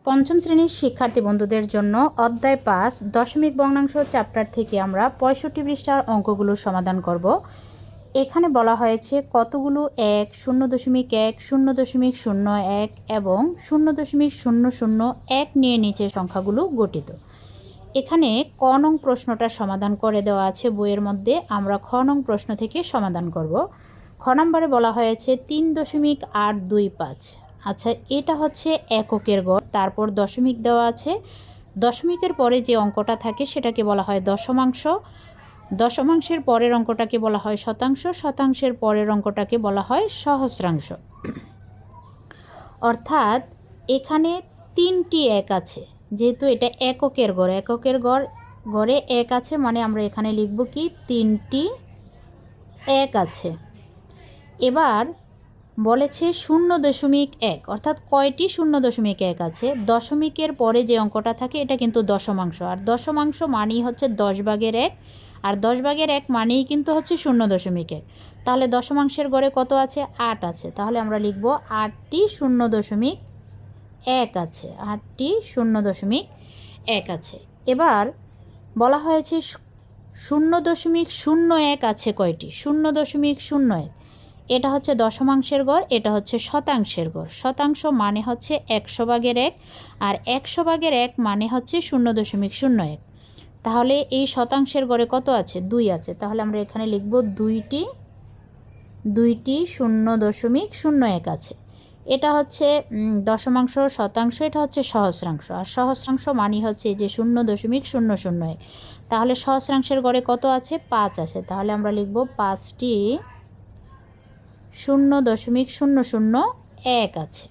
পঞ্চম শ্রেণীর শিক্ষার্থী বন্ধুদের জন্য অধ্যায় 5 দশমিক ভগ্নাংশ চ্যাপ্টার থেকে আমরা 65 পৃষ্ঠার অঙ্কগুলোর সমাধান করব। এখানে বলা হয়েছে কতগুলো 1, 0.1, 0.01 এবং 0.001 নিয়ে নিচের সংখ্যাগুলো গঠিত। এখানে ক নং প্রশ্নটা সমাধান করে দেওয়া আছে বইয়ের মধ্যে। আমরা খ নং প্রশ্ন থেকে সমাধান করব। খ নম্বরে বলা হয়েছে 3.825। আচ্ছা, এটা হচ্ছে এককের গড়, তারপর দশমিক দেওয়া আছে। দশমিকের পরে যে অঙ্কটা থাকে সেটাকে বলা হয় দশমাংশ, দশমাংশের পরের অঙ্কটাকে বলা হয় শতাংশ, শতাংশের পরের অঙ্কটাকে বলা হয় সহস্রাংশ। অর্থাৎ এখানে 3টি এক আছে, যেহেতু এটা এককের গড়, এককের গড়ে এক আছে, মানে আমরা এখানে লিখব কি 3টি এক আছে। এবার বলেছে 0.1, অর্থাৎ কয়টি 0.1 আছে। দশমিকের পরে যে অঙ্কটা থাকে এটা কিন্তু দশমাংশ, আর দশমাংশ মানেই হচ্ছে 10/1, আর 10/1 মানেই কিন্তু হচ্ছে 0.1। তাহলে দশমাংশের গড়ে কত আছে? 8 আছে। তাহলে আমরা লিখব 8টি 0.1 আছে, 8টি 0.1 আছে। এবার বলা হয়েছে 0.01 আছে কয়টি? 0.01, এটা হচ্ছে দশমাংশের গড়, এটা হচ্ছে শতাংশের গড়। শতাংশ মানে হচ্ছে 100/1, আর 100/1 মানে হচ্ছে 0.01। তাহলে এই শতাংশের গড়ে কত আছে? 2 আছে। তাহলে আমরা এখানে লিখব দুইটি 0.01 আছে। এটা হচ্ছে দশমাংশ, শতাংশ, এটা হচ্ছে সহস্রাংশ, আর সহস্রাংশ মানে হচ্ছে যে 0.001। তাহলে সহস্রাংশের গড়ে কত আছে? 5 আছে। তাহলে আমরা লিখব 5টি 0.001 আছে।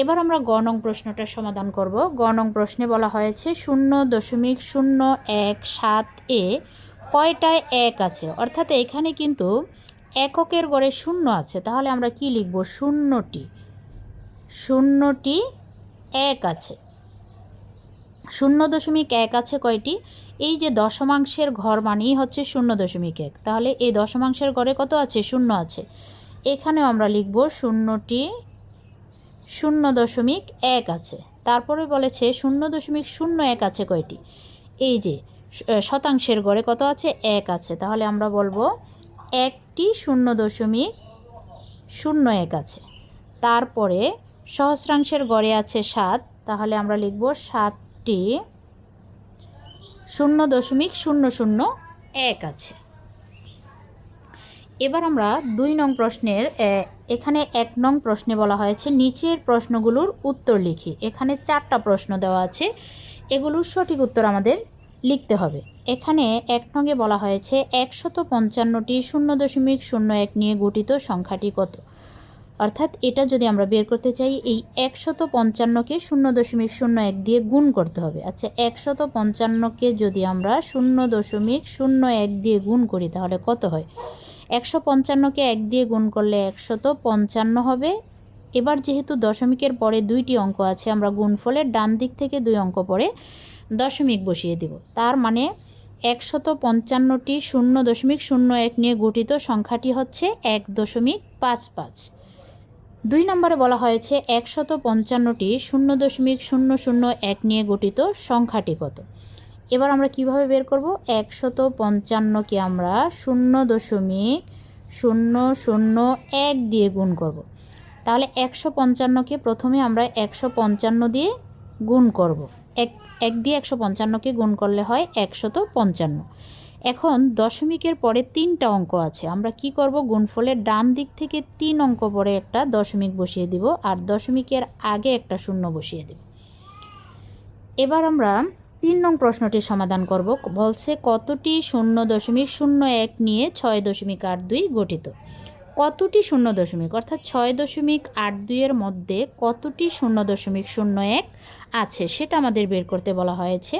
এবার আমরা গ নং প্রশ্নটা সমাধান করব। গ নং প্রশ্নে বলা হয়েছে 0.017 কয়টায় এক আছে? অর্থাৎ এখানে কিন্তু এককের গড়ে 0 আছে। তাহলে আমরা কি লিখব? 0টি এক আছে। 0.1 আছে কয়টি? এই যে দশমাংশের ঘর মানেই হচ্ছে 0.1। তাহলে এই দশমাংশের ঘরে কত আছে? 0 আছে। এখানেও আমরা লিখব 0টি 0.1 আছে। তারপরে বলেছে 0.01 আছে কয়টি? এই যে শতাংশের গড়ে কত আছে? 1 আছে। তাহলে আমরা বলবো 1টি 0.01 আছে। তারপরে সহস্রাংশের গড়ে আছে 7। তাহলে আমরা লিখব 7টি 0.001 আছে। এবার আমরা 2 নং প্রশ্নের এখানে 1 নং প্রশ্নে বলা হয়েছে নিচের প্রশ্নগুলোর উত্তর লিখি। এখানে 4টা প্রশ্ন দেওয়া আছে, এগুলোর সঠিক উত্তর আমাদের লিখতে হবে। এখানে 1 নংয়ে বলা হয়েছে 155টি 0.01 নিয়ে গঠিত সংখ্যাটি কত? অর্থাৎ এটা যদি আমরা বের করতে চাই, এই 155কে 0.01 দিয়ে গুণ করতে হবে। আচ্ছা, 155কে যদি আমরা 0.01 দিয়ে গুণ করি তাহলে কত হয়? 155কে 1 দিয়ে গুণ করলে 155 হবে। এবার যেহেতু দশমিকের পরে 2টি অঙ্ক আছে, আমরা গুণফলের ডান দিক থেকে 2 অঙ্ক পরে দশমিক বসিয়ে দেব। তার মানে 155টি 0.01 নিয়ে গঠিত সংখ্যাটি হচ্ছে 1.55। 2 নম্বরে বলা হয়েছে 155টি 0.001 নিয়ে গঠিত সংখ্যাটি কত? এবার আমরা কিভাবে বের করব? 155কে আমরা 0.001 দিয়ে গুণ করব। তাহলে 155কে প্রথমে আমরা 155 দিয়ে গুণ করব। এক দিয়ে 155কে গুণ করলে হয় 155। এখন দশমিকের পরে 3টা অঙ্ক আছে, আমরা কি করব? গুণফলের ডান দিক থেকে 3 অঙ্ক পরে একটা দশমিক বসিয়ে দিব, আর দশমিকের আগে একটা শূন্য বসিয়ে দেব। এবার আমরা 3 নং প্রশ্নটির সমাধান করব। বলছে কতটি 0.01 নিয়ে 6.82 গঠিত? কতটি 0 অর্থাৎ 6.82 এর মধ্যে কতটি 0.01 আছে সেটা আমাদের বের করতে বলা হয়েছে।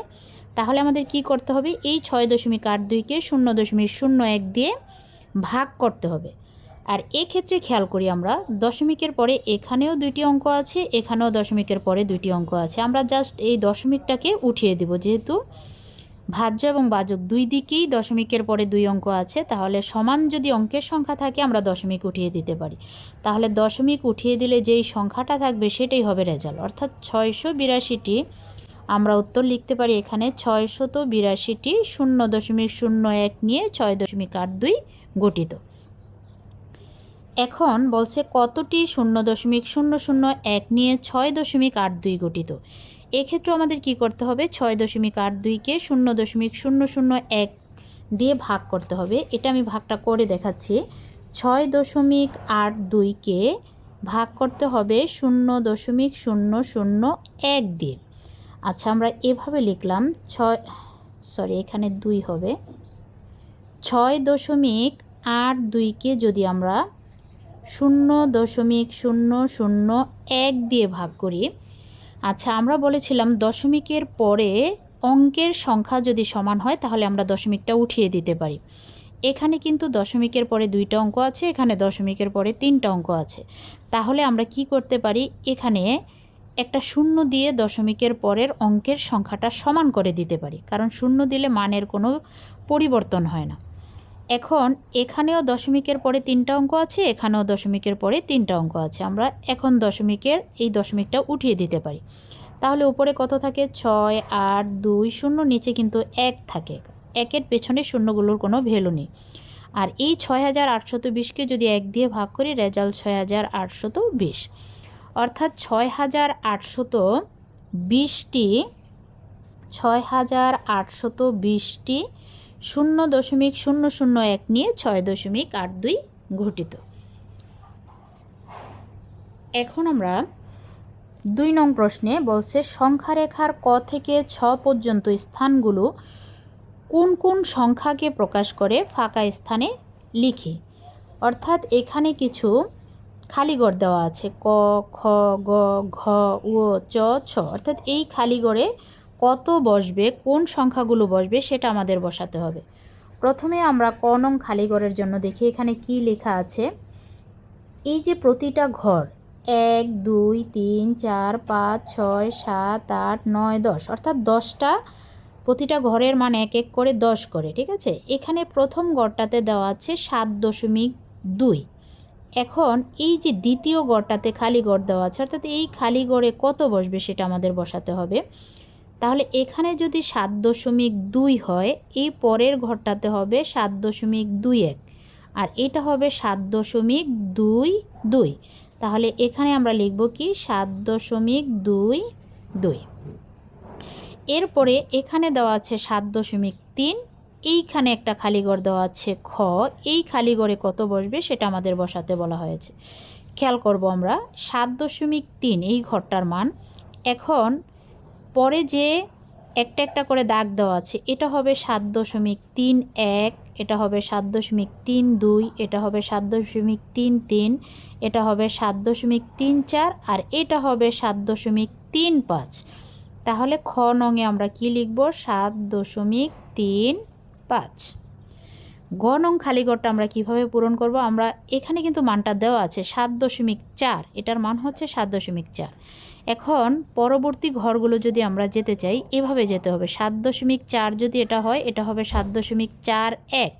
তাহলে আমাদের কি করতে হবে? এই 6.82কে 0.01 দিয়ে ভাগ করতে হবে। আর এক্ষেত্রে খেয়াল করি, আমরা দশমিকের পরে এখানেও 2টি অঙ্ক আছে, এখানেও দশমিকের পরে 2টি অঙ্ক আছে। আমরা জাস্ট এই দশমিকটাকে উঠিয়ে দেব, যেহেতু ভাজ্য এবং ভাজক দুই দিকেই দশমিকের পরে 2 অঙ্ক আছে, তাহলে সমান যদি অঙ্কের সংখ্যা থাকে আমরা দশমিক উঠিয়ে দিতে পারি। তাহলে দশমিক উঠিয়ে দিলে যেই সংখ্যাটা থাকবে সেটাই হবে রেজাল্ট, অর্থাৎ 682টি আমরা উত্তর লিখতে পারি এখানে 682টি 0.01 নিয়ে 6.82 গঠিত। এখন বলছে কতটি 0.001 নিয়ে 6.82 গঠিত। এক্ষেত্রে আমাদের কি করতে হবে, 6.82কে 0.001 দিয়ে ভাগ করতে হবে। এটা আমি ভাগটা করে দেখাচ্ছি। 6.82কে ভাগ করতে হবে 0.001 দিয়ে। আচ্ছা, আমরা এভাবে লিখলাম এখানে 2 হবে। 6.82কে যদি আমরা 0.001 দিয়ে ভাগ করি, আচ্ছা আমরা বলেছিলাম দশমিকের পরে অঙ্কের সংখ্যা যদি সমান হয় তাহলে আমরা দশমিকটা উঠিয়ে দিতে পারি। এখানে কিন্তু দশমিকের পরে 2টা অঙ্ক আছে, এখানে দশমিকের পরে 3টা অঙ্ক আছে। তাহলে আমরা কি করতে পারি, এখানে একটা 0 দিয়ে দশমিকের পরের অঙ্কের সংখ্যাটা সমান করে দিতে পারি, কারণ 0 দিলে মানের কোনো পরিবর্তন হয় না। এখন এখানেও দশমিকের পরে 3টা অঙ্ক আছে, এখানেও দশমিকের পরে 3টা অঙ্ক আছে। আমরা এখন এই দশমিকটা উঠিয়ে দিতে পারি। তাহলে উপরে কত থাকে, 6, 8, 2, 0, নিচে কিন্তু 1 থাকে। 1-এর পেছনে শূন্যগুলোর কোনো ভ্যালু নেই। আর এই 6820কে যদি 1 দিয়ে ভাগ করি, রেজাল্ট 6820। অর্থাৎ 6820টি 0.001 নিয়ে 6.82 গঠিত। এখন আমরা 2 নং প্রশ্নে বলছে সংখ্যারেখার ক থেকে 6 পর্যন্ত স্থানগুলো কোন কোন সংখ্যাকে প্রকাশ করে ফাঁকা স্থানে লিখি। অর্থাৎ এখানে কিছু খালিঘর দেওয়া আছে, ক, খ, গ, ঘ, উ, চ, ছ। অর্থাৎ এই খালিঘরে কত বসবে, কোন সংখ্যাগুলো বসবে সেটা আমাদের বসাতে হবে। প্রথমে আমরা ক নং খালিঘরের জন্য দেখি এখানে কি লেখা আছে। এই যে প্রতিটা ঘর 1, 2, 3, 4, 5, 6, 7, 8, 9, 10, অর্থাৎ 10টা, প্রতিটা ঘরের মান 1 1 করে 10 করে, ঠিক আছে। এখানে প্রথম ঘরটাতে দেওয়া আছে 7.2। এখন এই যে দ্বিতীয় ঘরটাতে খালি ঘর দেওয়া আছে, অর্থাৎ এই খালি ঘরে কত বসবে সেটা আমাদের বসাতে হবে। তাহলে এখানে যদি 7.2 হয়, এই পরের ঘরটাতে হবে 7.21, আর এটা হবে 7.22। তাহলে এখানে আমরা লিখব কি 7.22। এরপরে এখানে দেওয়া আছে 7.3, এইখানে একটা খালিঘর দেওয়া আছে খ, এই খালিঘরে কত বসবে সেটা আমাদের বসাতে বলা হয়েছে। খেয়াল করব আমরা 7.3 এই ঘরটার মান। এখন পরে যে একটা একটা করে দাগ দেওয়া আছে, এটা হবে 7.31, এটা হবে 7.32, এটা হবে 7.33, এটা হবে 7.34, আর এটা হবে 7.35। তাহলে খ নঙে আমরা কি লিখব, 7.35। গ নং খালিঘরটা আমরা কিভাবে পূরণ করব, আমরা এখানে কিন্তু মানটা দেওয়া আছে 7.4, এটার মান হচ্ছে 7.4। এখন পরবর্তী ঘরগুলো যদি আমরা যেতে চাই, এভাবে যেতে হবে। 7.4 যদি এটা হয়, এটা হবে 7.41, এক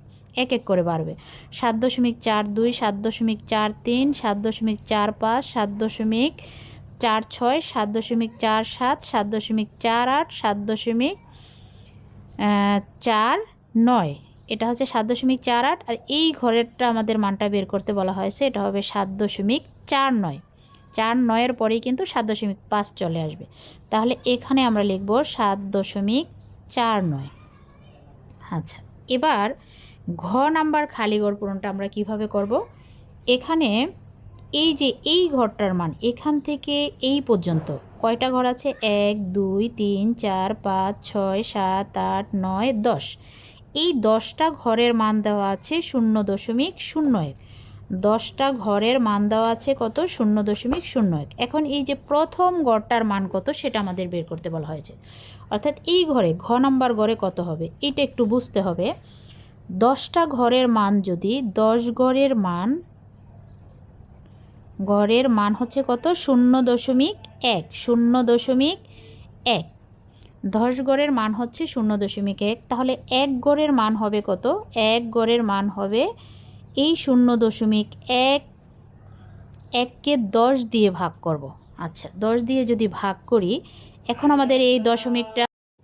এক করে বাড়বে। 7.42, 7.43, 7.45, 7.46, 7.47, 7.48, 7.49, এটা হচ্ছে 7.48। আর এই ঘরেরটা আমাদের মানটা বের করতে বলা হয়েছে, এটা হবে 7.49। 4-9-এর পরেই কিন্তু 7.5 চলে আসবে। তাহলে এখানে আমরা লিখব 7.49। আচ্ছা, এবার ঘ নাম্বার খালিঘর পূরণটা আমরা কিভাবে করব। এখানে এই যে এই ঘরটার মান এখান থেকে এই পর্যন্ত কয়টা ঘর আছে, 1, 2, 3, 4, 5, 6, 7, 8, 9, 10। এই 10টা ঘরের মান দেওয়া আছে 0.01। 10টা ঘরের মান দেওয়া আছে কত, 0.01। এখন এই যে প্রথম ঘরটার মান কত সেটা আমাদের বের করতে বলা হয়েছে। অর্থাৎ এই ঘরে ঘ নাম্বার ঘরে কত হবে এটা একটু বুঝতে হবে। 10টা ঘরের মান যদি 10 ঘরের মান হচ্ছে কত, 0.1। 10 গড়ের মান হচ্ছে 0.1, তাহলে 1 গড়ের মান হবে কত? 1 গড়ের মান হবে এই 0.1কে 10 দিয়ে ভাগ করব। আচ্ছা, 10 দিয়ে যদি ভাগ করি, এখন আমাদের এই দশমিকটা,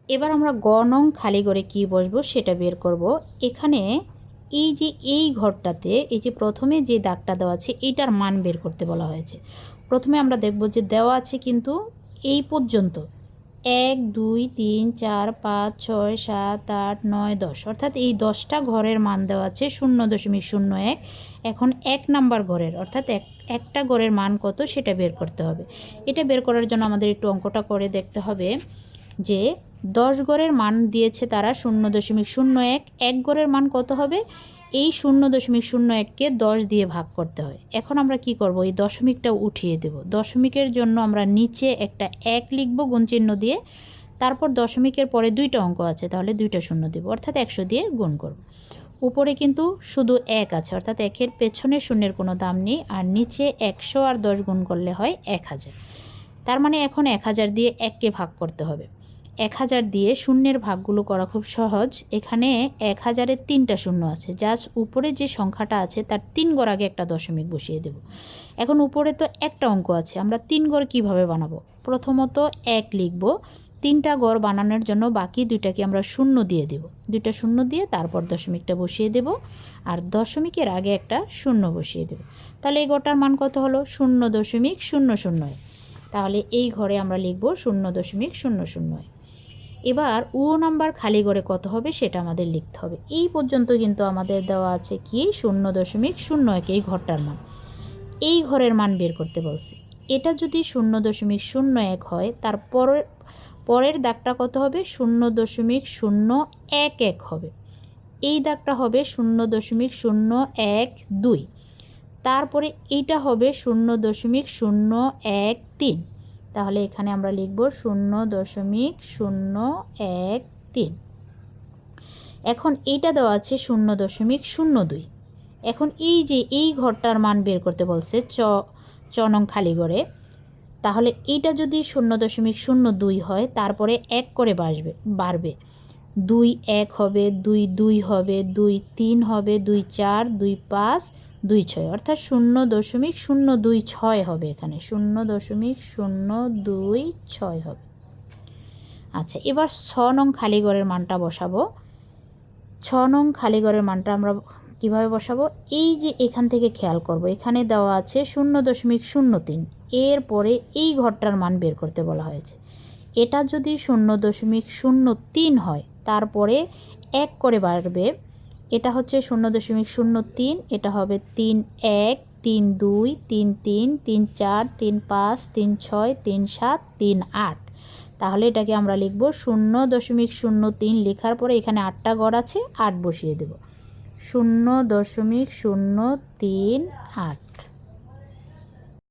এবার আমরা গ নং খালি ঘরে কী বসবো সেটা বের করব। এখানে এই যে এই ঘরটাতে এই যে প্রথমে যে দাগটা দেওয়া আছে এইটার মান বের করতে বলা হয়েছে। প্রথমে আমরা দেখব যে দেওয়া আছে কিন্তু এই পর্যন্ত 1 2 3 4 5 6 7 8 9 10, অর্থাৎ এই 10টা ঘরের মান দেওয়া আছে 0.01। এখন 1 নাম্বার ঘরের অর্থাৎ একটা ঘরের মান কত সেটা বের করতে হবে। এটা বের করার জন্য আমাদের একটু অঙ্কটা করে দেখতে হবে যে 10 গড়ের মান দিয়েছে তারা 0.01, 1 গড়ের মান কত হবে? এই 0.01কে 10 দিয়ে ভাগ করতে হয়। এখন আমরা কি করব? এই দশমিকটা উঠিয়ে দেব। দশমিকের জন্য আমরা নিচে একটা 1 লিখব গুণ চিহ্ন দিয়ে, তারপর দশমিকের পরে 2টা অঙ্ক আছে, তাহলে 2টা শূন্য দেব, অর্থাৎ 100 দিয়ে গুণ করব। উপরে কিন্তু শুধু 1 আছে, অর্থাৎ 1-এর পেছনে শূন্যের কোনো দাম নেই, আর নিচে 100 আর 10 গুণ করলে হয় 1000। তার মানে এখন 1000 দিয়ে 1কে ভাগ করতে হবে। 1000 দিয়ে শূন্যের ভাগগুলো করা খুব সহজ। এখানে 1000-এর 3টা শূন্য আছে, জাস্ট উপরে যে সংখ্যাটা আছে তার 3 গড় আগে একটা দশমিক বসিয়ে দেব। এখন উপরে তো একটা অঙ্ক আছে, আমরা 3 গড় কীভাবে বানাবো? প্রথমত 1 লিখব, 3টা গড় বানানোর জন্য বাকি 2টাকে আমরা শূন্য দিয়ে দেব। 2টা শূন্য দিয়ে তারপর দশমিকটা বসিয়ে দেব, আর দশমিকের আগে একটা শূন্য বসিয়ে দেব। তাহলে এই গড়টার মান কত হলো? 0.00। তাহলে এই ঘরে আমরা লিখব 0.00। এবার ও নাম্বার খালি ঘরে কত হবে সেটা আমাদের লিখতে হবে। এই পর্যন্ত কিন্তু আমাদের দেওয়া আছে কি 0.01, এই ঘরটার মান। এই ঘরের মান বের করতে বলছি। এটা যদি 0.01 হয়, তার পরের দাগটা কত হবে? 0.011 হবে। এই দাগটা হবে 0.012, তারপরে এইটা হবে 0.013। তাহলে এখানে আমরা লিখব 0.013। এখন এইটা দেওয়া আছে 0.02। এখন এই যে এই ঘরটার মান বের করতে বলছে চ নং খালি ঘরে, তাহলে এইটা যদি 0.02 হয়, তারপরে 1 করে বাড়বে। 2 1 হবে, 2 2 হবে, 2 3 হবে, 2 4, 2 5, 2 6, অর্থাৎ 0.026 হবে। এখানে 0.026 হবে। আচ্ছা, এবার 6 নং খালি ঘরের মানটা বসাবো। 6 নং খালি ঘরের মানটা আমরা কিভাবে বসাবো? এই যে এখান থেকে খেয়াল করব, এখানে দেওয়া আছে 0.03, এরপরে এই ঘরটার মান বের করতে বলা হয়েছে। এটা যদি 0.03 হয়, তারপরে 1 করে বাড়বে। এটা হচ্ছে 0.03, এটা হবে 3 1, 3 2, 3 3, 3 4, 3 5, 3 6, 3 7, 3 8। তাহলে এটাকে আমরা লিখব 0.03। লেখার পরে এখানে 8টা গড় আছে, 8 বসিয়ে দেব। 0.038।